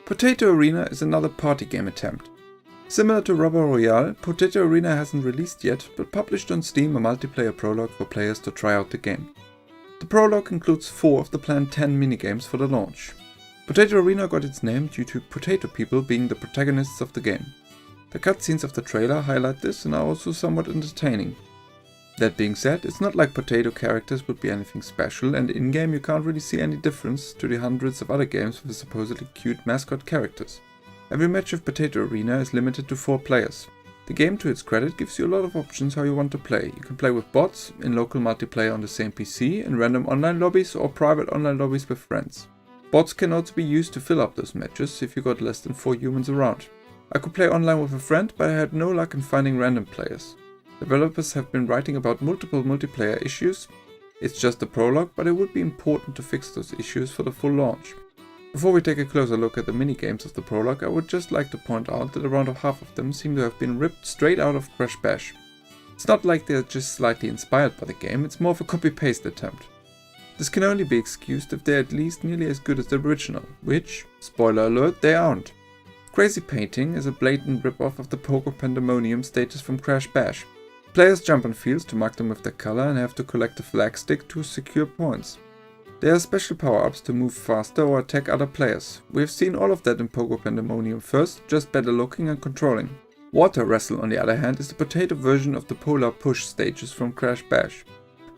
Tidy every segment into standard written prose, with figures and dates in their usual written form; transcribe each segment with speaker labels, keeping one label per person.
Speaker 1: Potato Arena is another party game attempt. Similar to Rubber Royale, Potato Arena hasn't released yet, but published on Steam a multiplayer prologue for players to try out the game. The prologue includes 4 of the planned 10 minigames for the launch. Potato Arena got its name due to potato people being the protagonists of the game. The cutscenes of the trailer highlight this and are also somewhat entertaining. That being said, it's not like potato characters would be anything special, and in-game you can't really see any difference to the hundreds of other games with supposedly cute mascot characters. Every match of Potato Arena is limited to 4 players. The game, to its credit, gives you a lot of options how you want to play. You can play with bots, in local multiplayer on the same PC, in random online lobbies or private online lobbies with friends. Bots can also be used to fill up those matches if you got less than 4 humans around. I could play online with a friend, but I had no luck in finding random players. Developers have been writing about multiple multiplayer issues. It's just a prologue, but it would be important to fix those issues for the full launch. Before we take a closer look at the minigames of the prologue, I would just like to point out that around half of them seem to have been ripped straight out of Crash Bash. It's not like they're just slightly inspired by the game, it's more of a copy-paste attempt. This can only be excused if they're at least nearly as good as the original, which, spoiler alert, they aren't. Crazy Painting is a blatant rip-off of the Pogo Pandemonium stages from Crash Bash. Players jump on fields to mark them with their color and have to collect a flag stick to secure points. There are special power-ups to move faster or attack other players. We have seen all of that in Pogo Pandemonium first, just better looking and controlling. Water Wrestle, on the other hand, is the potato version of the Polar Push stages from Crash Bash.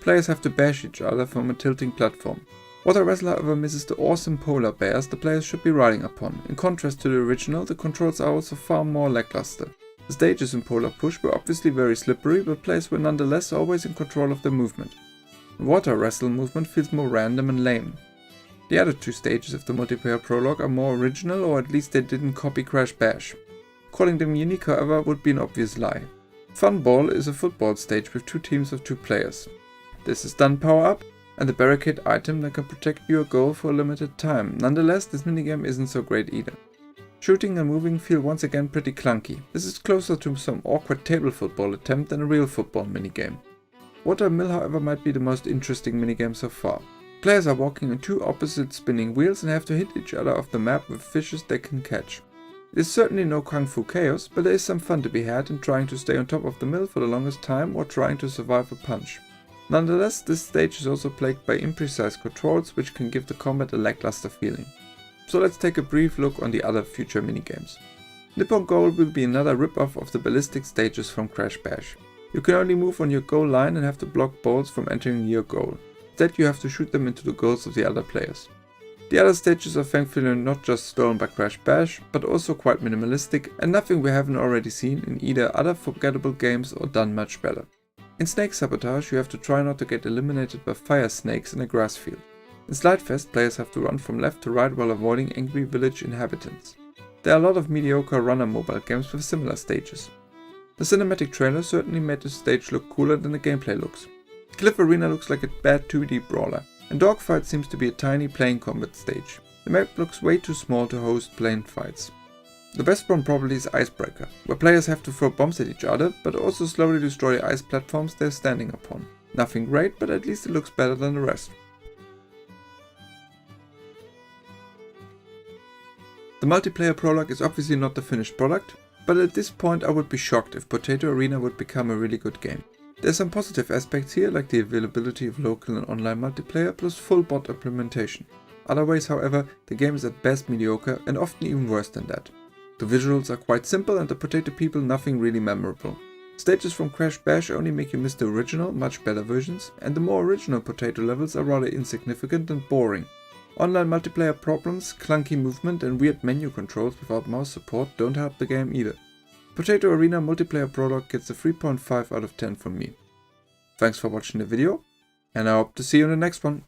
Speaker 1: Players have to bash each other from a tilting platform. Water Wrestle, however, misses the awesome polar bears the players should be riding upon. In contrast to the original, the controls are also far more lackluster. The stages in Polar Push were obviously very slippery, but players were nonetheless always in control of their movement. The Water Wrestle movement feels more random and lame. The other 2 stages of the multiplayer prologue are more original, or at least they didn't copy Crash Bash. Calling them unique, however, would be an obvious lie. Funball is a football stage with 2 teams of 2 players. This is Stun Power-Up, and the barricade item that can protect your goal for a limited time. Nonetheless, this minigame isn't so great either. Shooting and moving feel once again pretty clunky. This is closer to some awkward table football attempt than a real football minigame. Water Mill, however, might be the most interesting minigame so far. Players are walking on 2 opposite spinning wheels and have to hit each other off the map with fishes they can catch. It is certainly no Kung Fu chaos, but there is some fun to be had in trying to stay on top of the mill for the longest time or trying to survive a punch. Nonetheless, this stage is also plagued by imprecise controls, which can give the combat a lackluster feeling. So let's take a brief look on the other future minigames. Nippon Goal will be another rip-off of the ballistic stages from Crash Bash. You can only move on your goal line and have to block balls from entering your goal. Instead, you have to shoot them into the goals of the other players. The other stages are thankfully not just stolen by Crash Bash, but also quite minimalistic and nothing we haven't already seen in either other forgettable games or done much better. In Snake Sabotage, you have to try not to get eliminated by fire snakes in a grass field. In Slidefest, players have to run from left to right while avoiding angry village inhabitants. There are a lot of mediocre runner mobile games with similar stages. The cinematic trailer certainly made the stage look cooler than the gameplay looks. Cliff Arena looks like a bad 2D brawler, and Dogfight seems to be a tiny plane combat stage. The map looks way too small to host plane fights. The best one probably is Icebreaker, where players have to throw bombs at each other, but also slowly destroy ice platforms they're standing upon. Nothing great, but at least it looks better than the rest. The multiplayer prologue is obviously not the finished product, but at this point I would be shocked if Potato Arena would become a really good game. There are some positive aspects here, like the availability of local and online multiplayer plus full bot implementation. Otherwise, however, the game is at best mediocre and often even worse than that. The visuals are quite simple and the potato people nothing really memorable. Stages from Crash Bash only make you miss the original, much better versions, and the more original potato levels are rather insignificant and boring. Online multiplayer problems, clunky movement and weird menu controls without mouse support don't help the game either. Potato Arena Multiplayer Prologue gets a 3.5 out of 10 from me. Thanks for watching the video, and I hope to see you in the next one.